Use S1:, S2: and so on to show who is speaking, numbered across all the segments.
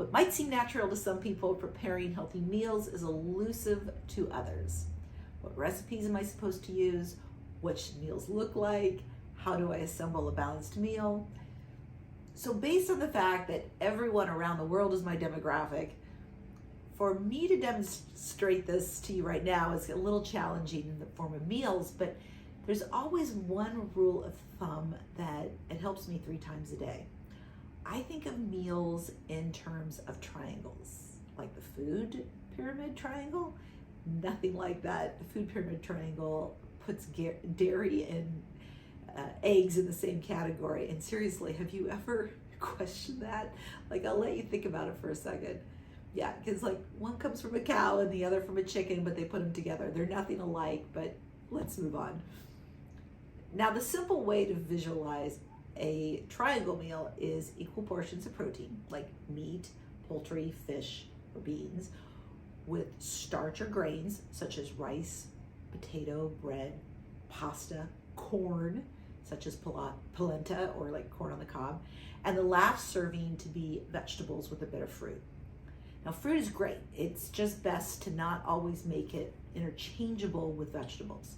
S1: What might seem natural to some people, preparing healthy meals is elusive to others. What recipes am I supposed to use? What should meals look like? How do I assemble a balanced meal? So based on the fact that everyone around the world is my demographic, for me to demonstrate this to you right now is a little challenging in the form of meals, but there's always one rule of thumb that it helps me 3 times a day. I think of meals in terms of triangles, like the food pyramid triangle. Nothing like that. The food pyramid triangle puts dairy and eggs in the same category. And seriously, have you ever questioned that? Like, I'll let you think about it for a second. Yeah, because like one comes from a cow and the other from a chicken, but they put them together. They're nothing alike, but let's move on. Now, the simple way to visualize a triangle meal is equal portions of protein, like meat, poultry, fish, or beans, with starch or grains, such as rice, potato, bread, pasta, corn, such as polenta, or like corn on the cob, and the last serving to be vegetables with a bit of fruit. Now, fruit is great. It's just best to not always make it interchangeable with vegetables.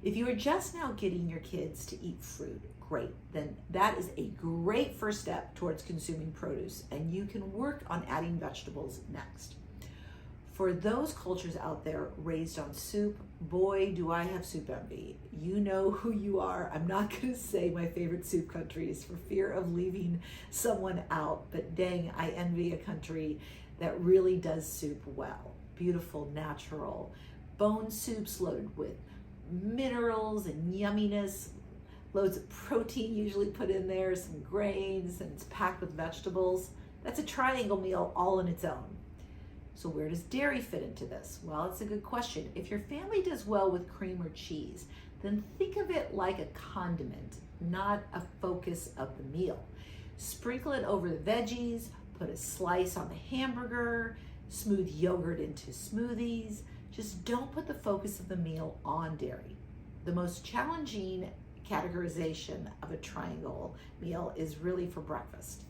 S1: If you are just now getting your kids to eat fruit, great. Then that is a great first step towards consuming produce, and you can work on adding vegetables next. For those cultures out there raised on soup, boy, do I have soup envy. You know who you are. I'm not going to say my favorite soup countries for fear of leaving someone out, but dang, I envy a country that really does soup well. Beautiful, natural, bone soups loaded with minerals and yumminess, loads of protein usually put in there, some grains, and it's packed with vegetables. That's a triangle meal all on its own. So where does dairy fit into this? Well, it's a good question. If your family does well with cream or cheese, then think of it like a condiment, not a focus of the meal. Sprinkle it over the veggies, put a slice on the hamburger, smooth yogurt into smoothies. Just don't put the focus of the meal on dairy. The most challenging categorization of a triangle meal is really for breakfast.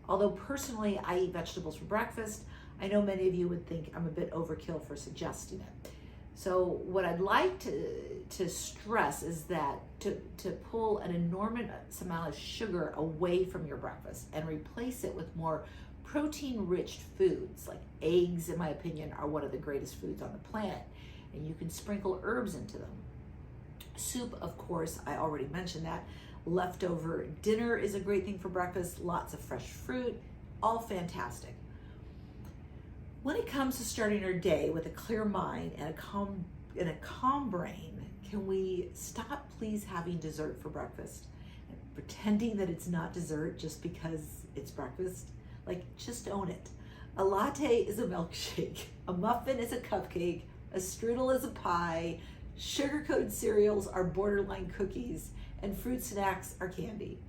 S1: Although personally I eat vegetables for breakfast, I know many of you would think I'm a bit overkill for suggesting it. So what I'd like to stress is that to pull an enormous amount of sugar away from your breakfast and replace it with more protein-rich foods, like eggs, in my opinion, are one of the greatest foods on the planet, and you can sprinkle herbs into them. Soup, of course, I already mentioned that. Leftover dinner is a great thing for breakfast. Lots of fresh fruit, all fantastic. When it comes to starting our day with a clear mind and a calm brain, can we stop please having dessert for breakfast and pretending that it's not dessert just because it's breakfast? Like, just own it. A latte is a milkshake, a muffin is a cupcake, a strudel is a pie, sugar-coated cereals are borderline cookies, and fruit snacks are candy.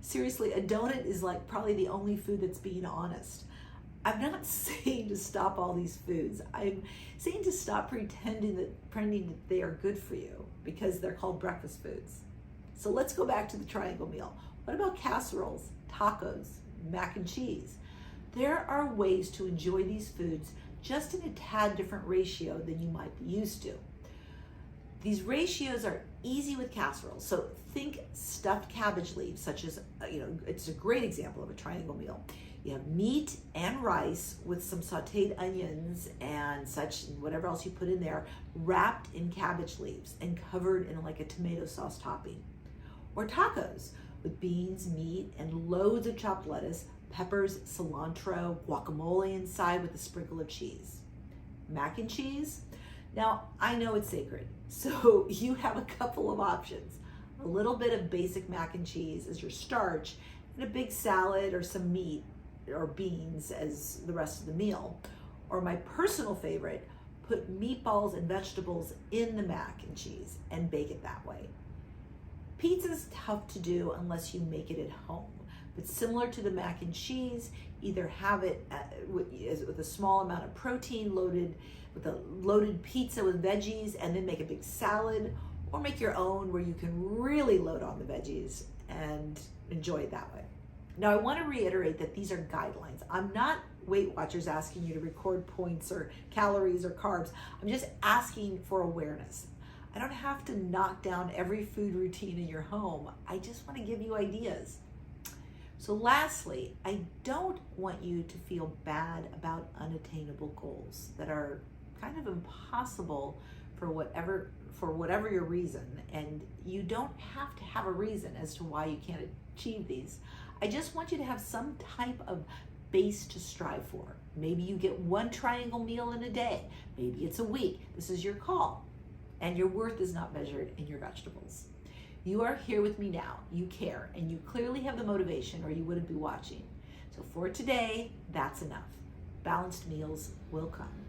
S1: Seriously, a donut is like probably the only food that's being honest. I'm not saying to stop all these foods. I'm saying to stop pretending that they are good for you because they're called breakfast foods. So let's go back to the triangle meal. What about casseroles, tacos, mac and cheese? There are ways to enjoy these foods just in a tad different ratio than you might be used to. These ratios are easy with casseroles. So think stuffed cabbage leaves, such as, it's a great example of a triangle meal. You have meat and rice with some sauteed onions and such, whatever else you put in there, wrapped in cabbage leaves and covered in like a tomato sauce topping. Or tacos with beans, meat, and loads of chopped lettuce, peppers, cilantro, guacamole inside with a sprinkle of cheese. Mac and cheese? Now, I know it's sacred, so you have a couple of options. A little bit of basic mac and cheese as your starch, and a big salad or some meat or beans as the rest of the meal. Or my personal favorite, put meatballs and vegetables in the mac and cheese and bake it that way. Pizza's tough to do unless you make it at home. But similar to the mac and cheese, either have it with a small amount of protein loaded with a loaded pizza with veggies and then make a big salad, or make your own where you can really load on the veggies and enjoy it that way. Now, I want to reiterate that these are guidelines. I'm not Weight Watchers asking you to record points or calories or carbs. I'm just asking for awareness. I don't have to knock down every food routine in your home. I just want to give you ideas. So lastly, I don't want you to feel bad about unattainable goals that are kind of impossible for whatever your reason, and you don't have to have a reason as to why you can't achieve these. I just want you to have some type of base to strive for. Maybe you get one triangle meal in a day. Maybe it's a week. This is your call. And your worth is not measured in your vegetables. You are here with me now. You care, and you clearly have the motivation, or you wouldn't be watching. So for today, that's enough. Balanced meals will come.